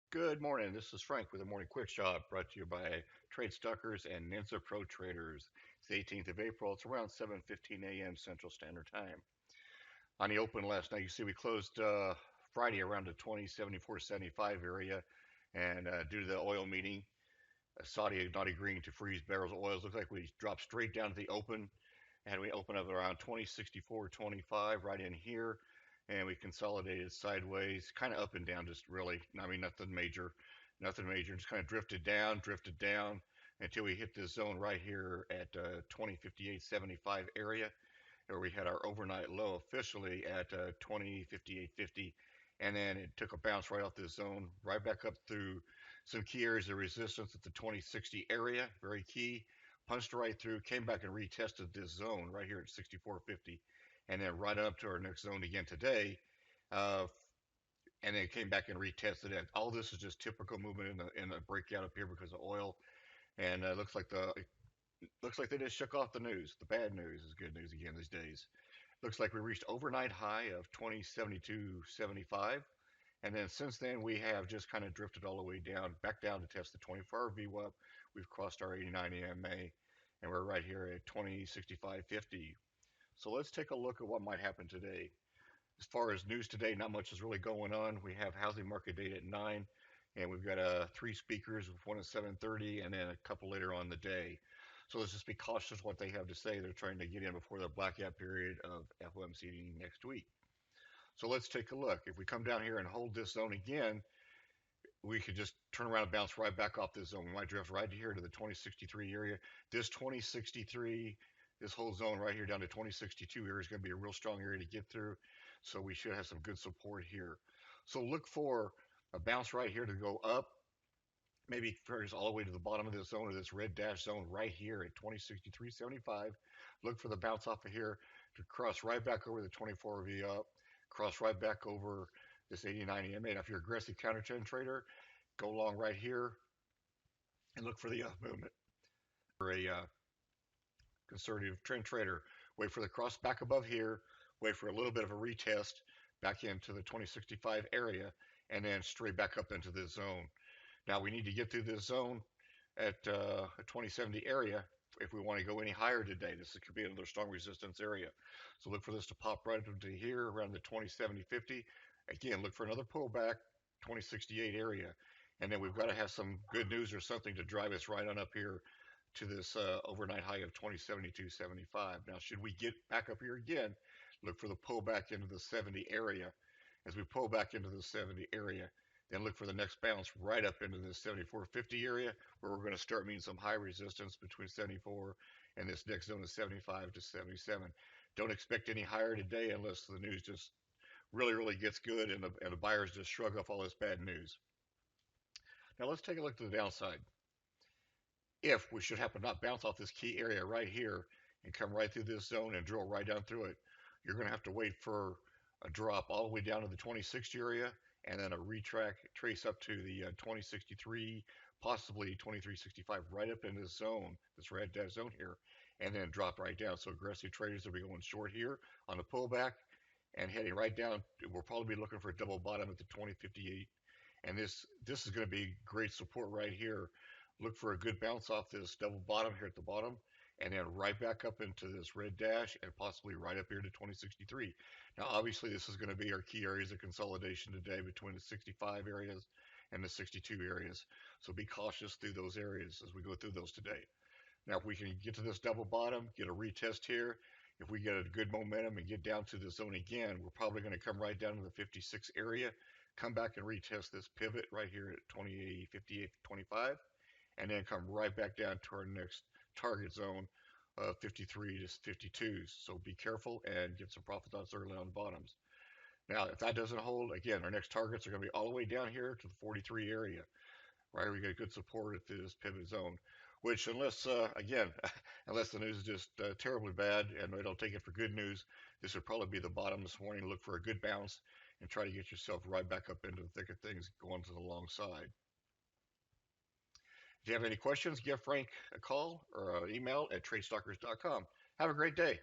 Good morning. This is Frank with the Morning Quick Shot, brought to you by Trade Stalkers and Ninja Pro Traders. It's the 18th of April. It's around 7:15 a.m. Central Standard Time. On the open last night, you see we closed Friday around the 20.74.75 area, and due to the oil meeting, Saudi not agreeing to freeze barrels of oil, looks like we dropped straight down to the open, and we opened up around 20.64.25 right in here, and we consolidated sideways, kind of up and down, just really, I mean, nothing major, just kind of drifted down until we hit this zone right here at 2058.75 area, where we had our overnight low officially at 2058.50, and then it took a bounce right off this zone, right back up through some key areas of resistance at the 2060 area, very key. Punched right through, came back and retested this zone right here at 64.50, and then right up to our next zone again today, uh, and then came back and retested it. All this is just typical movement in the breakout up here because of oil, and looks like they just shook off the news. The bad news is good news again these days. Looks like we reached overnight high of 2072.75. And then since then, we have just kind of drifted all the way down, back down to test the 24-hour VWAP. We've crossed our 89 EMA, and we're right here at 2065.50. So let's take a look at what might happen today. As far as news today, not much is really going on. We have housing market data at 9, and we've got three speakers, with one at 7:30, and then a couple later on the day. So let's just be cautious what they have to say. They're trying to get in before the blackout period of FOMC next week. So let's take a look. If we come down here and hold this zone again, we could just turn around and bounce right back off this zone. We might drift right here to the 2063 area. This 2063, this whole zone right here down to 2062 area is going to be a real strong area to get through. So we should have some good support here. So look for a bounce right here to go up, maybe carries all the way to the bottom of this zone or this red dash zone right here at 2063.75. Look for the bounce off of here to cross right back over the 24 V up, cross right back over this 89 EMA. Now, if you're an aggressive counter trend trader, go along right here and look for the up movement. For a conservative trend trader, wait for the cross back above here, wait for a little bit of a retest back into the 2065 area, and then straight back up into this zone. Now we need to get through this zone at a 2070 area if we want to go any higher today. This could be another strong resistance area. So look for this to pop right into here around the 2070.50. Again, look for another pullback, 2068 area. And then we've got to have some good news or something to drive us right on up here to this overnight high of 2072.75. Now, should we get back up here again, look for the pullback into the 70 area. As we pull back into the 70 area, then look for the next bounce right up into the 74.50 area, where we're going to start meeting some high resistance between 74 and this next zone is 75 to 77. Don't expect any higher today unless the news just really gets good and the buyers just shrug off all this bad news. Now let's take a look to the downside. If we should happen to not bounce off this key area right here and come right through this zone and drill right down through it, you're going to have to wait for a drop all the way down to the 2060 area and then a trace up to the 2063, possibly 2365, right up in this zone, this red dash zone here, and then drop right down. So aggressive traders will be going short here on the pullback and heading right down. We'll probably be looking for a double bottom at the 2058, and this is going to be great support right here. Look for a good bounce off this double bottom here at the bottom, and then right back up into this red dash and possibly right up here to 2063. Now, obviously, this is going to be our key areas of consolidation today between the 65 areas and the 62 areas. So be cautious through those areas as we go through those today. Now, if we can get to this double bottom, get a retest here, if we get a good momentum and get down to the zone again, we're probably going to come right down to the 56 area, come back and retest this pivot right here at 28, 58, 25, and then come right back down to our next target zone of 53 to 52s. So be careful and get some profit odds early on bottoms. Now, if that doesn't hold, again, our next targets are going to be all the way down here to the 43 area, right? We get good support at this pivot zone, which again, unless the news is just terribly bad and they don't take it for good news, this would probably be the bottom this morning. Look for a good bounce and try to get yourself right back up into the thick of things going to the long side. If you have any questions, give Frank a call or an email at tradestalkers.com. Have a great day.